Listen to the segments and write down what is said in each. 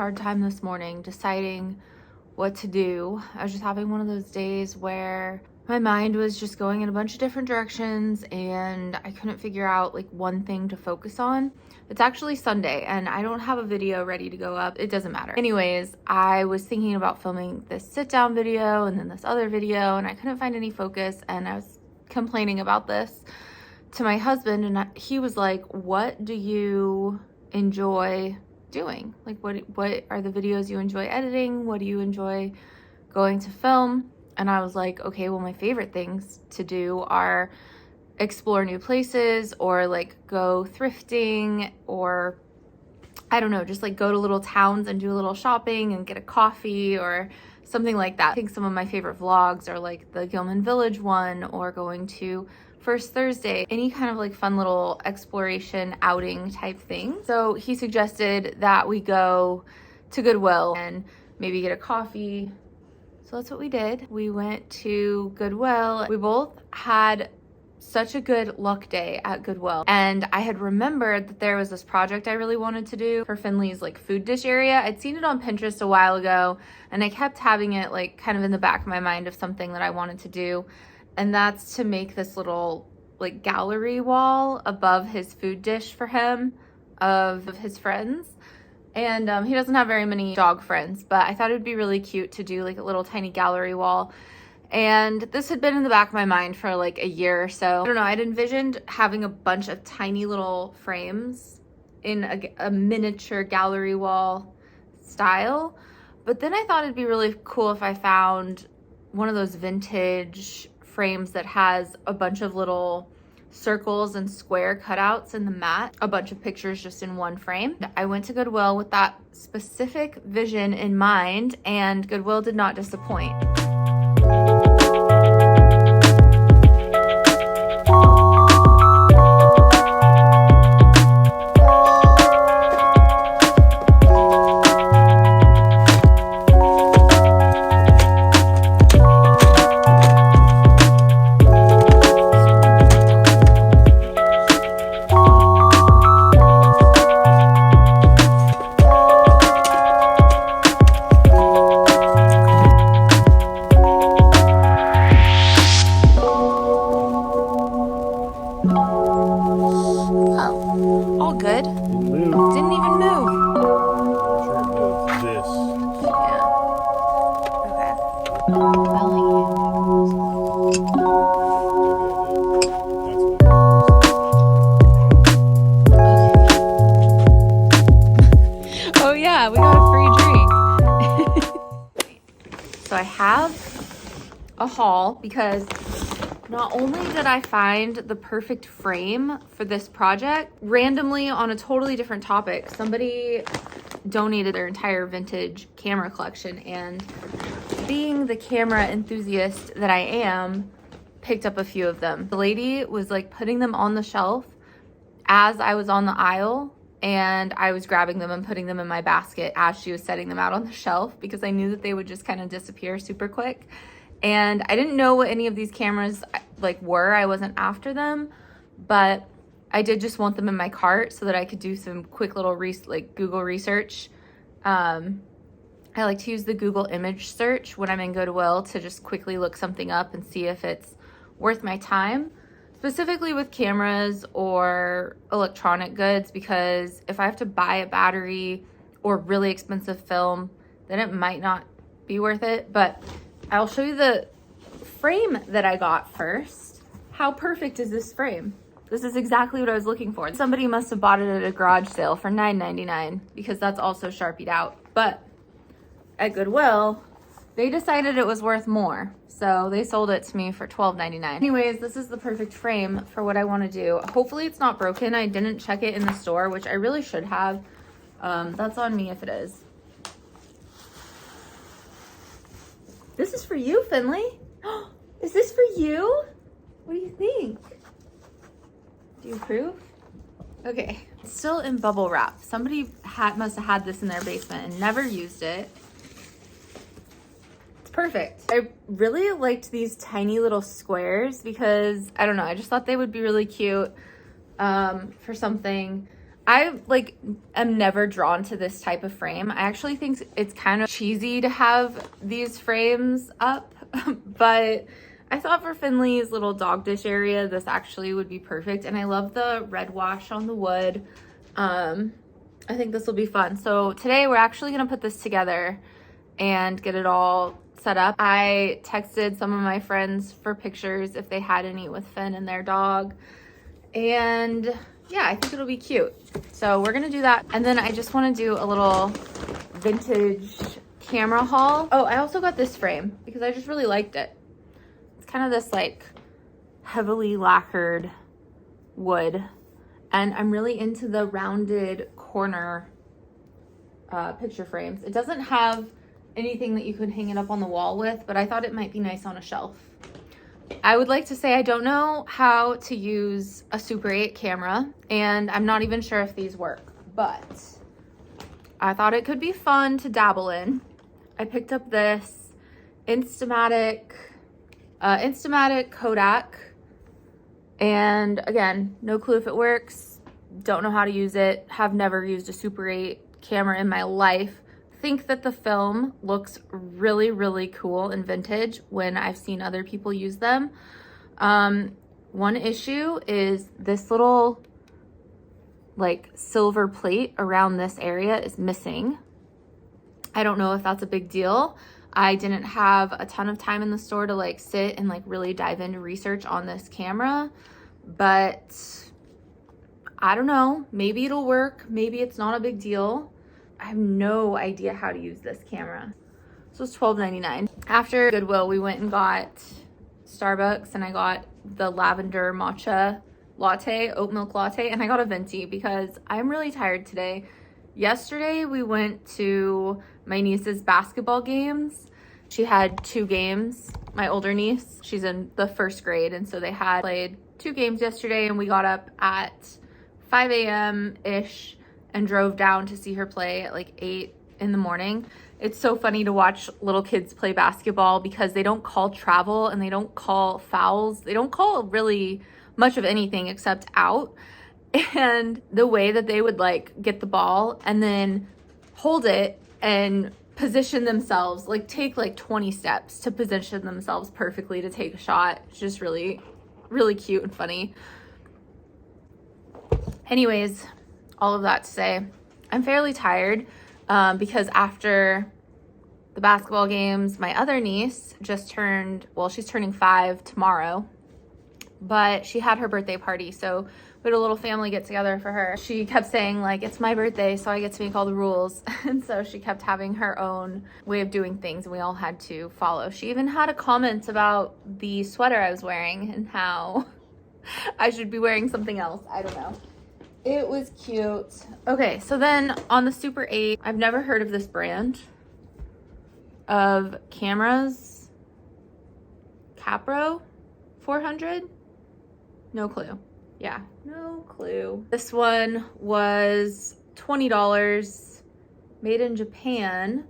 hard time this morning deciding what to do. I was just having one of those days where my mind was just going in a bunch of different directions and I couldn't figure out like one thing to focus on. It's actually Sunday and I don't have a video ready to go up. It doesn't matter. Anyways, I was thinking about filming this sit down video and then this other video, and I couldn't find any focus, and I was complaining about this to my husband, and he was like, what do you enjoy doing? Like, what are the videos you enjoy editing? What do you enjoy going to film? And I was like, okay, well, my favorite things to do are explore new places, or like go thrifting, or I don't know, just like go to little towns and do a little shopping and get a coffee or something like that. I think some of my favorite vlogs are like the Gilman Village one, or going to First Thursday, any kind of like fun little exploration outing type thing. So he suggested that we go to Goodwill and maybe get a coffee. So that's what we did. We went to Goodwill. We both had such a good luck day at Goodwill, and I had remembered that there was this project I really wanted to do for Finley's like food dish area. I'd seen it on Pinterest a while ago, and I kept having it like kind of in the back of my mind of something that I wanted to do, and that's to make this little like gallery wall above his food dish for him of his friends. And he doesn't have very many dog friends, but I thought it would be really cute to do like a little tiny gallery wall. And this had been in the back of my mind for like a year or so. I don't know, I'd envisioned having a bunch of tiny little frames in a miniature gallery wall style. But then I thought it'd be really cool if I found one of those vintage frames that has a bunch of little circles and square cutouts in the mat, a bunch of pictures just in one frame. I went to Goodwill with that specific vision in mind, and Goodwill did not disappoint. So I have a haul because not only did I find the perfect frame for this project, randomly on a totally different topic, somebody donated their entire vintage camera collection, and being the camera enthusiast that I am, picked up a few of them. The lady was like putting them on the shelf as I was on the aisle, and I was grabbing them and putting them in my basket as she was setting them out on the shelf, because I knew that they would just kind of disappear super quick. And I didn't know what any of these cameras like were. I wasn't after them, but I did just want them in my cart so that I could do some quick little Google research. I like to use the Google image search when I'm in Goodwill to just quickly look something up and see if it's worth my time, specifically with cameras or electronic goods, because if I have to buy a battery or really expensive film, then it might not be worth it. But I'll show you the frame that I got first. How perfect is this frame? This is exactly what I was looking for. Somebody must have bought it at a garage sale for $9.99, because that's also Sharpied out. But at Goodwill, they decided it was worth more, so they sold it to me for $12.99. Anyways, this is the perfect frame for what I want to do. Hopefully it's not broken. I didn't check it in the store, which I really should have. That's on me if it is. This is for you, Finley. Is this for you? What do you think? Do you approve? Okay, it's still in bubble wrap. Somebody must have had this in their basement and never used it. It's perfect. I really liked these tiny little squares because, I don't know, I just thought they would be really cute for something. I like am never drawn to this type of frame. I actually think it's kind of cheesy to have these frames up, but I thought for Finley's little dog dish area, this actually would be perfect. And I love the red wash on the wood. I think this will be fun. So today we're actually gonna put this together and get it all set up. I texted some of my friends for pictures if they had any with Finn and their dog. And yeah, I think it'll be cute. So we're gonna do that. And then I just wanna do a little vintage camera haul. Oh, I also got this frame because I just really liked it. It's kind of this like heavily lacquered wood. And I'm really into the rounded corner picture frames. It doesn't have anything that you could hang it up on the wall with, but I thought it might be nice on a shelf. I would like to say I don't know how to use a Super 8 camera, and I'm not even sure if these work, but I thought it could be fun to dabble in. I picked up this Instamatic Kodak, and again, no clue if it works, don't know how to use it, have never used a Super 8 camera in my life. Think that the film looks really, really cool and vintage when I've seen other people use them. One issue is this little like silver plate around this area is missing. I don't know if that's a big deal. I didn't have a ton of time in the store to like sit and like really dive into research on this camera, but I don't know, maybe it'll work. Maybe it's not a big deal. I have no idea how to use this camera. So it's $12.99. After Goodwill, we went and got Starbucks, and I got the lavender matcha latte, oat milk latte, and I got a venti because I'm really tired today. Yesterday, we went to my niece's basketball games. She had 2 games, my older niece. She's in the 1st grade, and so they had played 2 games yesterday, and we got up at 5 a.m.-ish and drove down to see her play at like 8 in the morning. It's so funny to watch little kids play basketball because they don't call travel and they don't call fouls. They don't call really much of anything except out. And the way that they would like get the ball and then hold it and position themselves, like take like 20 steps to position themselves perfectly to take a shot. It's just really, really cute and funny. Anyways, all of that to say, I'm fairly tired because after the basketball games, my other niece just turned, well, she's turning 5 tomorrow, but she had her birthday party. So we had a little family get together for her. She kept saying like, it's my birthday, so I get to make all the rules. And so she kept having her own way of doing things and we all had to follow. She even had a comment about the sweater I was wearing and how I should be wearing something else. I don't know. It was cute. Okay, so then on the Super 8, I've never heard of this brand of cameras. Capro 400? No clue. Yeah, no clue. This one was $20, made in Japan,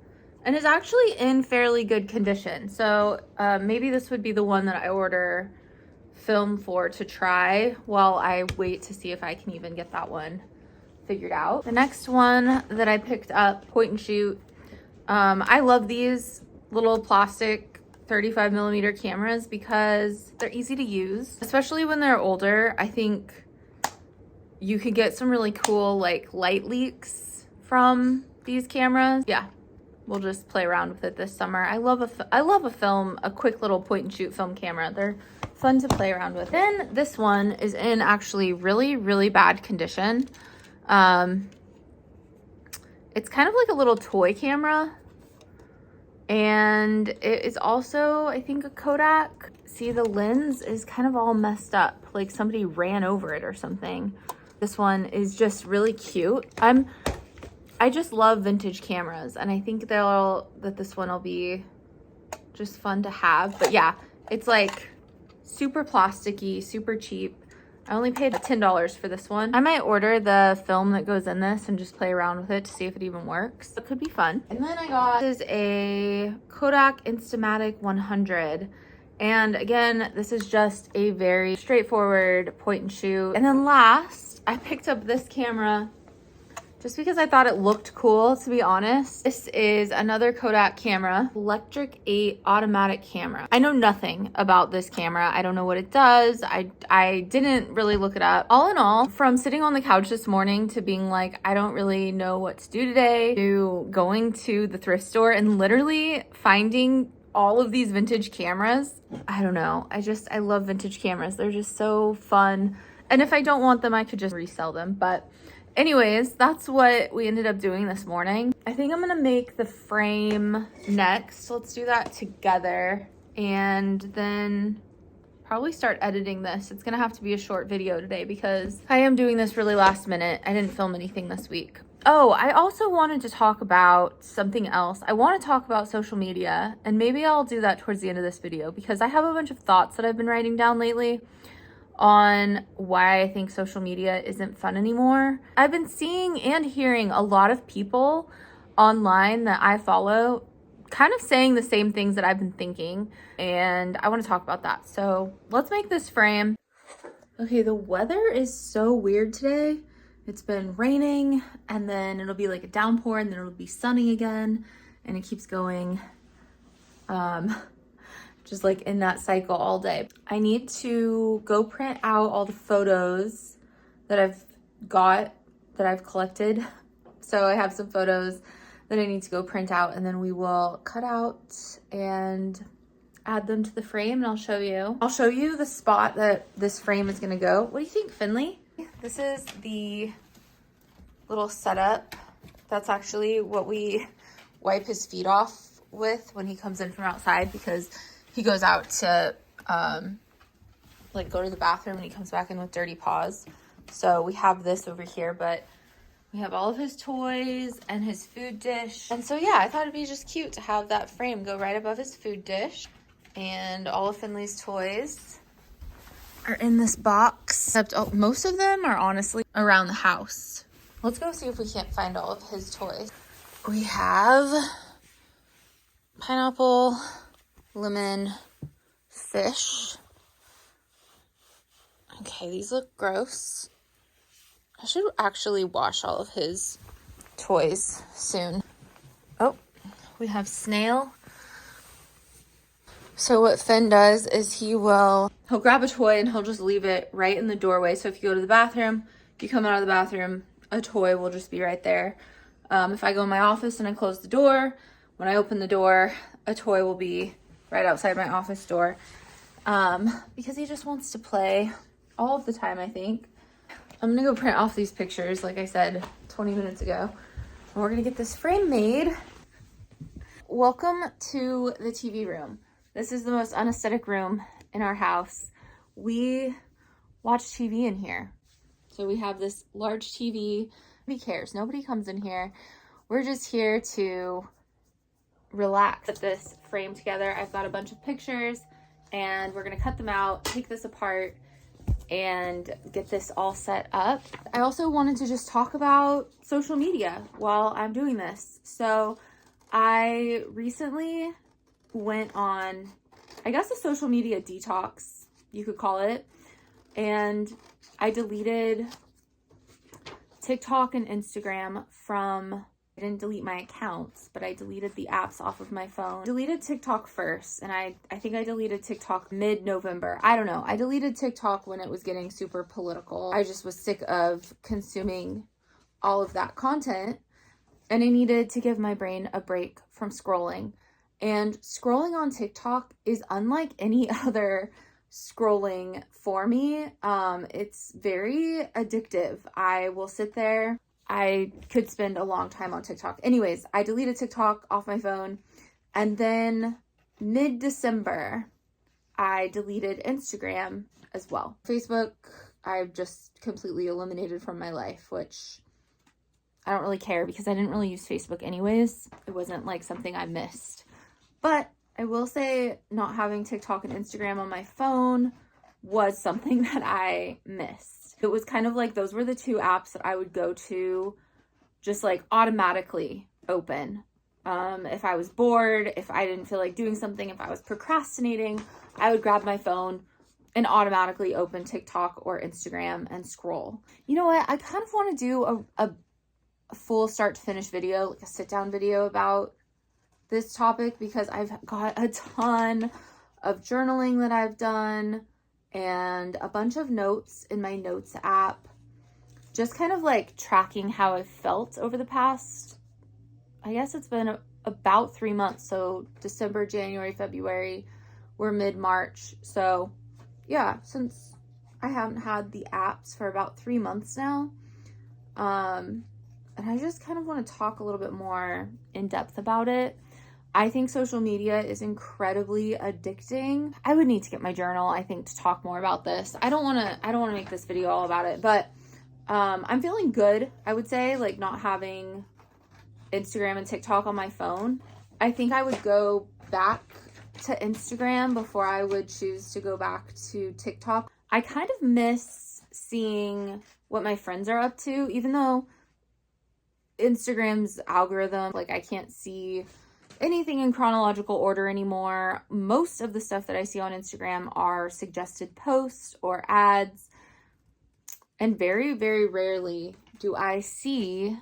and is actually in fairly good condition. So maybe this would be the one that I order film for to try while I wait to see if I can even get that one figured out. The next one that I picked up, point and shoot. I love these little plastic 35mm cameras because they're easy to use, especially when they're older. I think you could get some really cool like light leaks from these cameras. Yeah, we'll just play around with it this summer. I love a quick little point and shoot film camera. They're fun to play around with. Then this one is in actually really, really bad condition. It's kind of like a little toy camera, and it is also, I think, a Kodak. See, the lens is kind of all messed up, like somebody ran over it or something. This one is just really cute. I just love vintage cameras, and I think that this one will be just fun to have. But yeah, it's like super plasticky, super cheap. I only paid $10 for this one. I might order the film that goes in this and just play around with it to see if it even works. It could be fun. And then I got, this is a Kodak Instamatic 100. And again, this is just a very straightforward point and shoot. And then last, I picked up this camera just because I thought it looked cool, to be honest. This is another Kodak camera, Electric 8 automatic camera. I know nothing about this camera. I don't know what it does. I didn't really look it up. All in all, from sitting on the couch this morning to being like, I don't really know what to do today, to going to the thrift store and literally finding all of these vintage cameras. I don't know. I love vintage cameras. They're just so fun. And if I don't want them, I could just resell them. But anyways, that's what we ended up doing this morning. I think I'm gonna make the frame next. Let's do that together and then probably start editing this. It's gonna have to be a short video today because I am doing this really last minute. I didn't film anything this week. Oh, I also wanted to talk about something else. I want to talk about social media, and maybe I'll do that towards the end of this video because I have a bunch of thoughts that I've been writing down lately on why I think social media isn't fun anymore. I've been seeing and hearing a lot of people online that I follow kind of saying the same things that I've been thinking, and I want to talk about that. So let's make this frame. Okay, the weather is so weird today. It's been raining and then it'll be like a downpour and then it'll be sunny again, and it keeps going just like in that cycle all day. I need to go print out all the photos that I've collected. So I have some photos that I need to go print out, and then we will cut out and add them to the frame, and I'll show you the spot that this frame is gonna go. What do you think, Finley? This is the little setup. That's actually what we wipe his feet off with when he comes in from outside, because he goes out to like go to the bathroom and he comes back in with dirty paws. So we have this over here, but we have all of his toys and his food dish. And so yeah, I thought it'd be just cute to have that frame go right above his food dish, and all of Finley's toys are in this box, except most of them are honestly around the house. Let's go see if we can't find all of his toys. We have pineapple, lemon, fish. Okay, these look gross. I should actually wash all of his toys soon. Oh, we have snail. So what Finn does is he'll grab a toy and he'll just leave it right in the doorway. So if you go to the bathroom, you come out of the bathroom, a toy will just be right there. If I go in my office and I close the door, when I open the door, a toy will be right outside my office door. Because he just wants to play all of the time, I think. I'm gonna go print off these pictures, like I said 20 minutes ago. And we're gonna get this frame made. Welcome to the TV room. This is the most unaesthetic room in our house. We watch TV in here. So we have this large TV. Nobody cares. Nobody comes in here. We're just here to relax. Put this frame together. I've got a bunch of pictures and we're gonna cut them out, take this apart, and get this all set up. I also wanted to just talk about social media while I'm doing this. So I recently went on, I guess, a social media detox, you could call it, and I deleted TikTok and Instagram from, I didn't delete my accounts, but I deleted the apps off of my phone. Deleted TikTok first, and I think I deleted TikTok mid-November. I don't know. I deleted TikTok when it was getting super political. I just was sick of consuming all of that content, and I needed to give my brain a break from scrolling. And scrolling on TikTok is unlike any other scrolling for me. It's very addictive. I will sit there. I could spend a long time on TikTok. Anyways, I deleted TikTok off my phone. And then mid-December, I deleted Instagram as well. Facebook, I just completely eliminated from my life, which I don't really care because I didn't really use Facebook anyways. It wasn't like something I missed. But I will say not having TikTok and Instagram on my phone was something that I missed. It was kind of like those were the two apps that I would go to just like automatically open. If I was bored, if I didn't feel like doing something, if I was procrastinating, I would grab my phone and automatically open TikTok or Instagram and scroll. You know what? I kind of want to do a a full start to finish video, like a sit down video about this topic, because I've got a ton of journaling that I've done and a bunch of notes in my notes app, just kind of like tracking how I've felt over the past, I guess it's been about 3 months. So December, January, February, we're mid-March. So yeah, since I haven't had the apps for about 3 months now. And I just kind of want to talk a little bit more in depth about it. I think social media is incredibly addicting. I would need to get my journal, I think, to talk more about this. I don't want to make this video all about it, but I'm feeling good, I would say, like not having Instagram and TikTok on my phone. I think I would go back to Instagram before I would choose to go back to TikTok. I kind of miss seeing what my friends are up to, even though Instagram's algorithm, like I can't see anything in chronological order anymore. Most of the stuff that I see on Instagram are suggested posts or ads, and very, very rarely do I see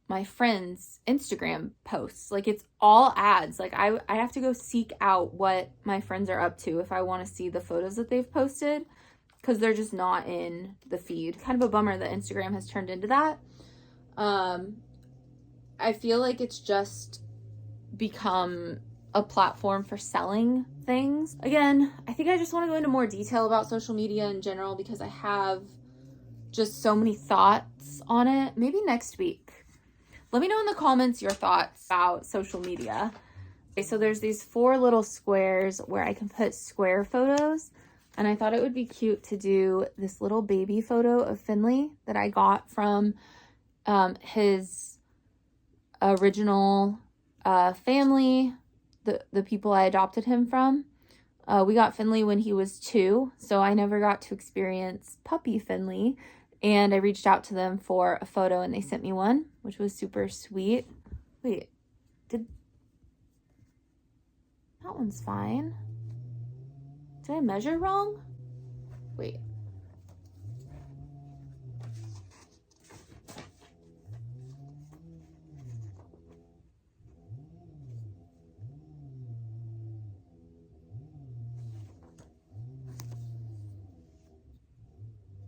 my friends' Instagram posts. Like it's all ads. Like I have to go seek out what my friends are up to if I want to see the photos that they've posted, because they're just not in the feed. Kind of a bummer that Instagram has turned into that. I feel like it's just become a platform for selling things. Again, I think I just want to go into more detail about social media in general because I have just so many thoughts on it. Maybe next week. Let me know in the comments your thoughts about social media. Okay, so there's these 4 little squares where I can put square photos, and I thought it would be cute to do this little baby photo of Finley that I got from his original family, the people I adopted him from. We got Finley when he was 2, so I never got to experience puppy Finley, and I reached out to them for a photo and they sent me one, which was super sweet. Wait, that one's fine. Did I measure wrong? Wait.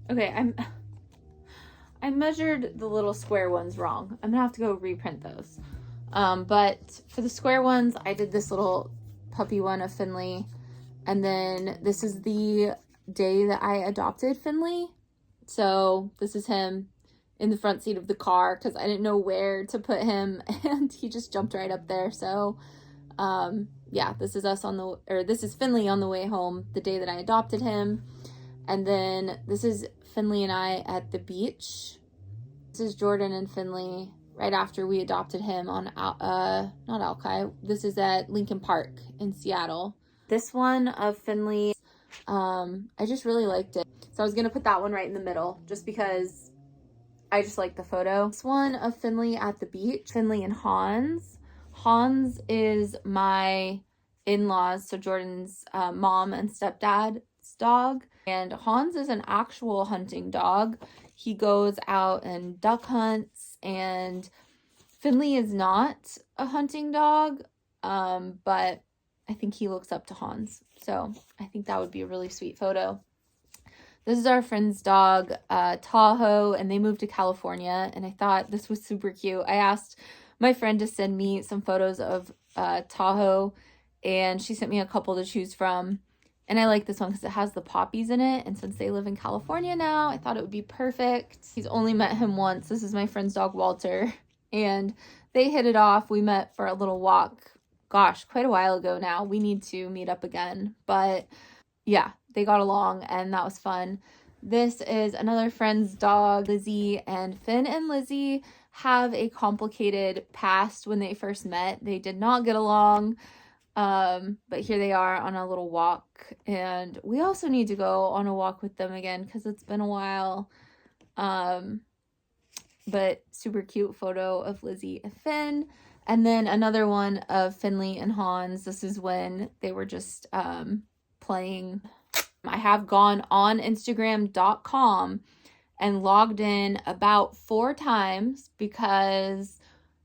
Okay, I measured the little square ones wrong. I'm gonna have to go reprint those. But for the square ones, I did this little puppy one of Finley. And then this is the day that I adopted Finley. So this is him in the front seat of the car because I didn't know where to put him and he just jumped right up there. So yeah, this is this is Finley on the way home the day that I adopted him. And then this is Finley and I at the beach. This is Jordan and Finley right after we adopted him on, not Alki. This is at Lincoln Park in Seattle. This one of Finley, I just really liked it. So I was going to put that one right in the middle just because I just like the photo. This one of Finley at the beach, Finley and Hans. Hans is my in-laws, so Jordan's mom and stepdad's dog. And Hans is an actual hunting dog. He goes out and duck hunts, and Finley is not a hunting dog, but I think he looks up to Hans. So I think that would be a really sweet photo. This is our friend's dog, Tahoe, and they moved to California, and I thought this was super cute. I asked my friend to send me some photos of Tahoe, and she sent me a couple to choose from. And I like this one because it has the poppies in it. And since they live in California now, I thought it would be perfect. He's only met him once. This is my friend's dog, Walter. And they hit it off. We met for a little walk, gosh, quite a while ago now. We need to meet up again. But yeah, they got along and that was fun. This is another friend's dog, Lizzie. And Finn and Lizzie have a complicated past when they first met. They did not get along. But here they are on a little walk, and we also need to go on a walk with them again because it's been a while. But super cute photo of Lizzie and Finn. And then another one of Finley and Hans. This is when they were just playing. I have gone on Instagram.com and logged in about 4 times because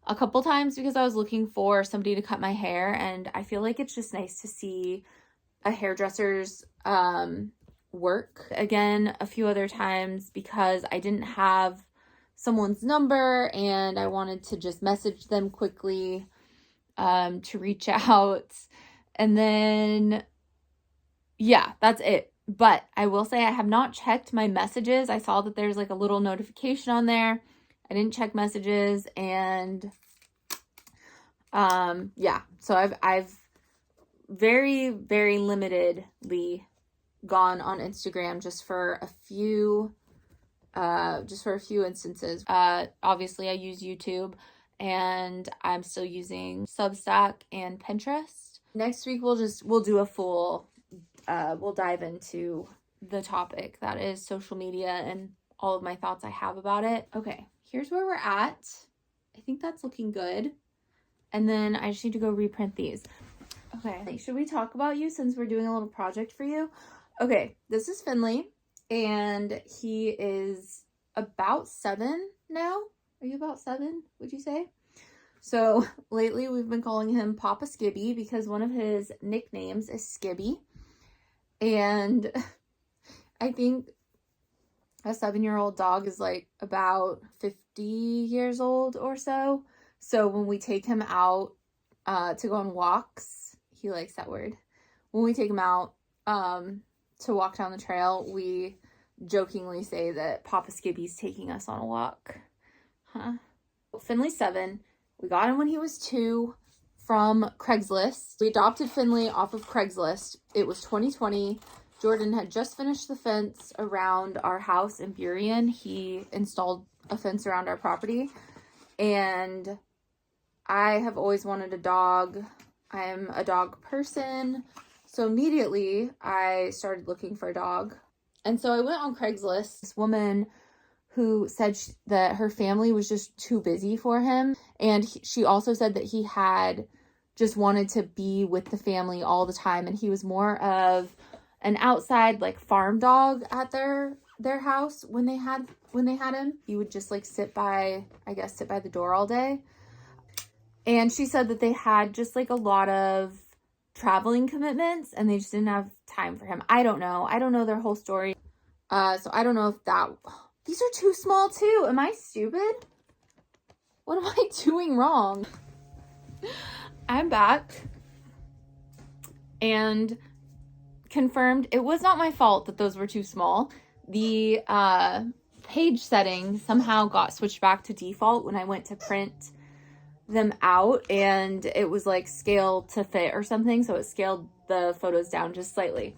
a couple times because I was looking for somebody to cut my hair, and I feel like it's just nice to see a hairdresser's work. Again, a few other times because I didn't have someone's number and I wanted to just message them quickly to reach out. And then, yeah, that's it. But I will say I have not checked my messages. I saw that there's like a little notification on there. I didn't check messages, and yeah, so I've very, very limitedly gone on Instagram just for a few instances. Obviously I use YouTube, and I'm still using Substack and Pinterest. Next week we'll do a full we'll dive into the topic that is social media and all of my thoughts I have about it. Okay, here's where we're at. I think that's looking good. And then I just need to go reprint these. Okay, should we talk about you since we're doing a little project for you? Okay, this is Finley, and he is about 7 now. Are you about 7, would you say? So lately we've been calling him Papa Skibby because one of his nicknames is Skibby. And I think a 7-year-old dog is like about 50 years old or so. So when we take him out to go on walks, he likes that word. When we take him out to walk down the trail, we jokingly say that Papa Skibby's taking us on a walk. Huh? Finley's 7. We got him when he was 2 from Craigslist. We adopted Finley off of Craigslist. It was 2020. Jordan had just finished the fence around our house in Burien. He installed a fence around our property. And I have always wanted a dog. I'm a dog person. So immediately I started looking for a dog. And so I went on Craigslist. This woman who said that her family was just too busy for him. And she also said that he had just wanted to be with the family all the time. And he was more of an outside like farm dog at their house when they had him. He would just like sit by the door all day. And she said that they had just like a lot of traveling commitments and they just didn't have time for him. I don't know their whole story. So I don't know if these are too small too. Am I stupid? What am I doing wrong? I'm back and confirmed it was not my fault that those were too small. The page settings somehow got switched back to default when I went to print them out, and it was like scale to fit or something, so it scaled the photos down just slightly.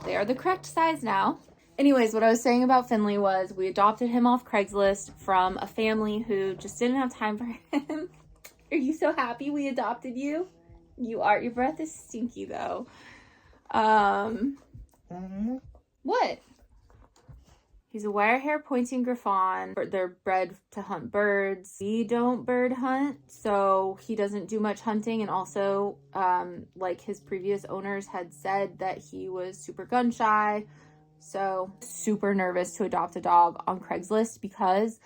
They are the correct size now. Anyways, what I was saying about Finley was we adopted him off Craigslist from a family who just didn't have time for him. Are you so happy we adopted you? You are. Your breath is stinky though. What? He's a wire-hair pointing Griffon. They're bred to hunt birds. We don't bird hunt, so he doesn't do much hunting. And also, like his previous owners had said that he was super gun shy. So super nervous to adopt a dog on Craigslist because,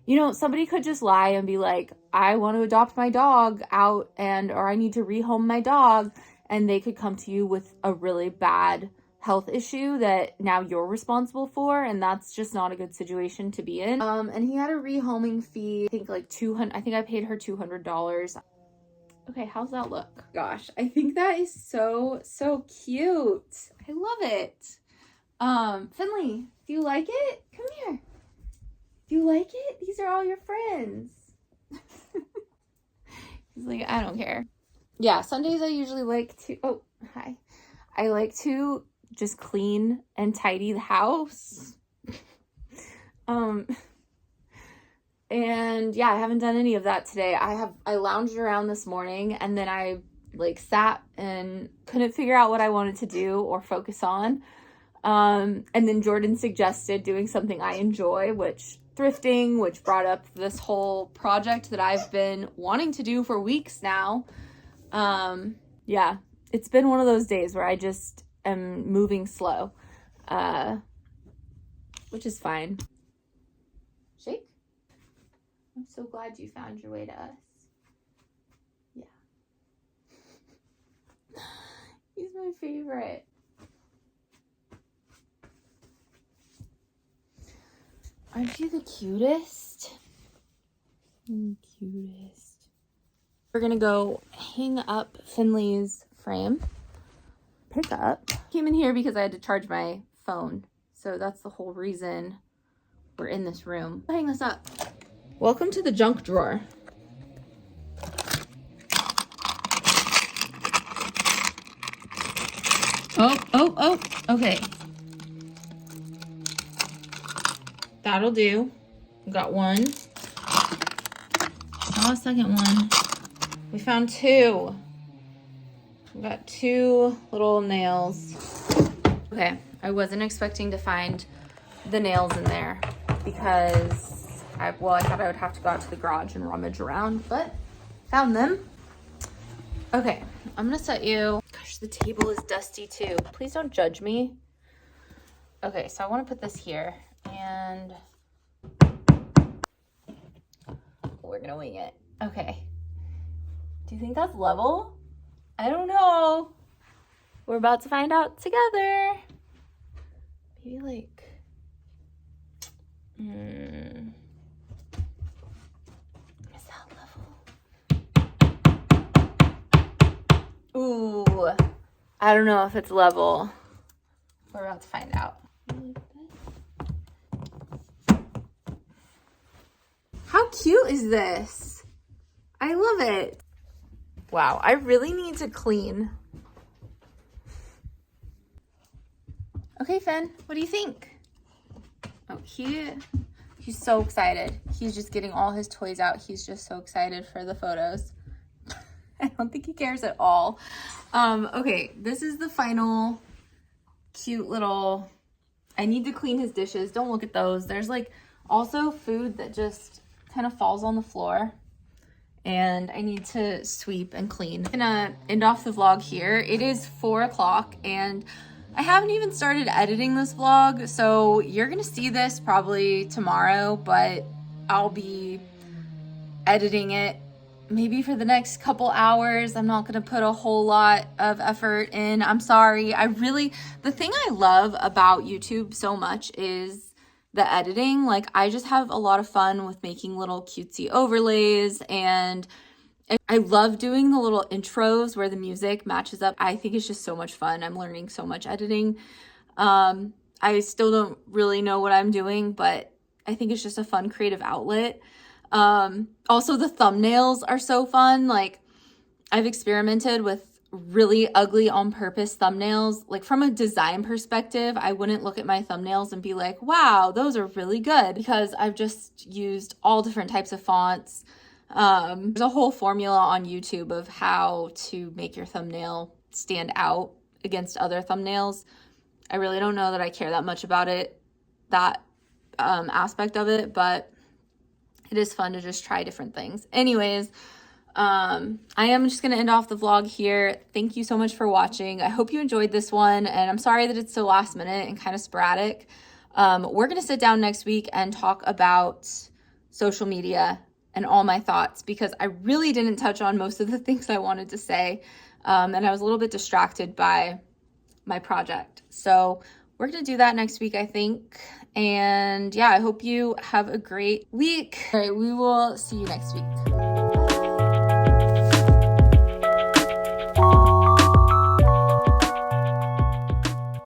you know, somebody could just lie and be like, I want to adopt my dog out or I need to rehome my dog. And they could come to you with a really bad health issue that now you're responsible for. And that's just not a good situation to be in. And he had a rehoming fee, I think like $200. I think I paid her $200. Okay, how's that look? Gosh, I think that is so cute. I love it. Finley, do you like it? Come here. Do you like it? These are all your friends. He's like, I don't care. Yeah, Sundays I usually like to, hi. I like to just clean and tidy the house. And yeah, I haven't done any of that today. I lounged around this morning and then I like sat and couldn't figure out what I wanted to do or focus on. And then Jordan suggested doing something I enjoy, which thrifting, which brought up this whole project that I've been wanting to do for weeks now. Yeah, it's been one of those days where I just am moving slow, which is fine. I'm so glad you found your way to us. Yeah. He's my favorite. Aren't you the cutest? You're the cutest. We're gonna go hang up Finley's frame. Pick up. Came in here because I had to charge my phone. So that's the whole reason we're in this room. Hang this up. Welcome to the junk drawer. Oh, okay. That'll do. We got one. Now a second one. We found two. We got two little nails. Okay, I wasn't expecting to find the nails in there because I thought I would have to go out to the garage and rummage around, but found them. Okay, I'm gonna set you. Gosh, the table is dusty too. Please don't judge me. Okay, so I want to put this here and we're gonna wing it. Okay. Do you think that's level? I don't know. We're about to find out together. Maybe like, is that level? Ooh, I don't know if it's level. We're about to find out. How cute is this? I love it. Wow, I really need to clean. Okay, Finn, what do you think? Oh, he's so excited. He's just getting all his toys out. He's just so excited for the photos. I don't think he cares at all. Okay, this is the final cute little, I need to clean his dishes. Don't look at those. There's like also food that just kind of falls on the floor and I need to sweep and clean. I'm gonna end off the vlog here. It is 4 o'clock and I haven't even started editing this vlog, so you're gonna see this probably tomorrow, but I'll be editing it maybe for the next couple hours. I'm not gonna put a whole lot of effort in. I'm sorry. The thing I love about YouTube so much is the editing. Like, I just have a lot of fun with making little cutesy overlays, and I love doing the little intros where the music matches up. I think it's just so much fun. I'm learning so much editing. I still don't really know what I'm doing, but I think it's just a fun creative outlet. Also, the thumbnails are so fun. Like, I've experimented with really ugly on purpose thumbnails. Like, from a design perspective, I wouldn't look at my thumbnails and be like, wow, those are really good, because I've just used all different types of fonts. There's a whole formula on YouTube of how to make your thumbnail stand out against other thumbnails. I really don't know that I care that much about it, that aspect of it, but it is fun to just try different things. Anyways, I am just going to end off the vlog here. Thank you so much for watching. I hope you enjoyed this one, and I'm sorry that it's so last minute and kind of sporadic. We're going to sit down next week and talk about social media and all my thoughts, because I really didn't touch on most of the things I wanted to say, and I was a little bit distracted by my project. So we're going to do that next week, I think. And yeah, I hope you have a great week. All right, we will see you next week.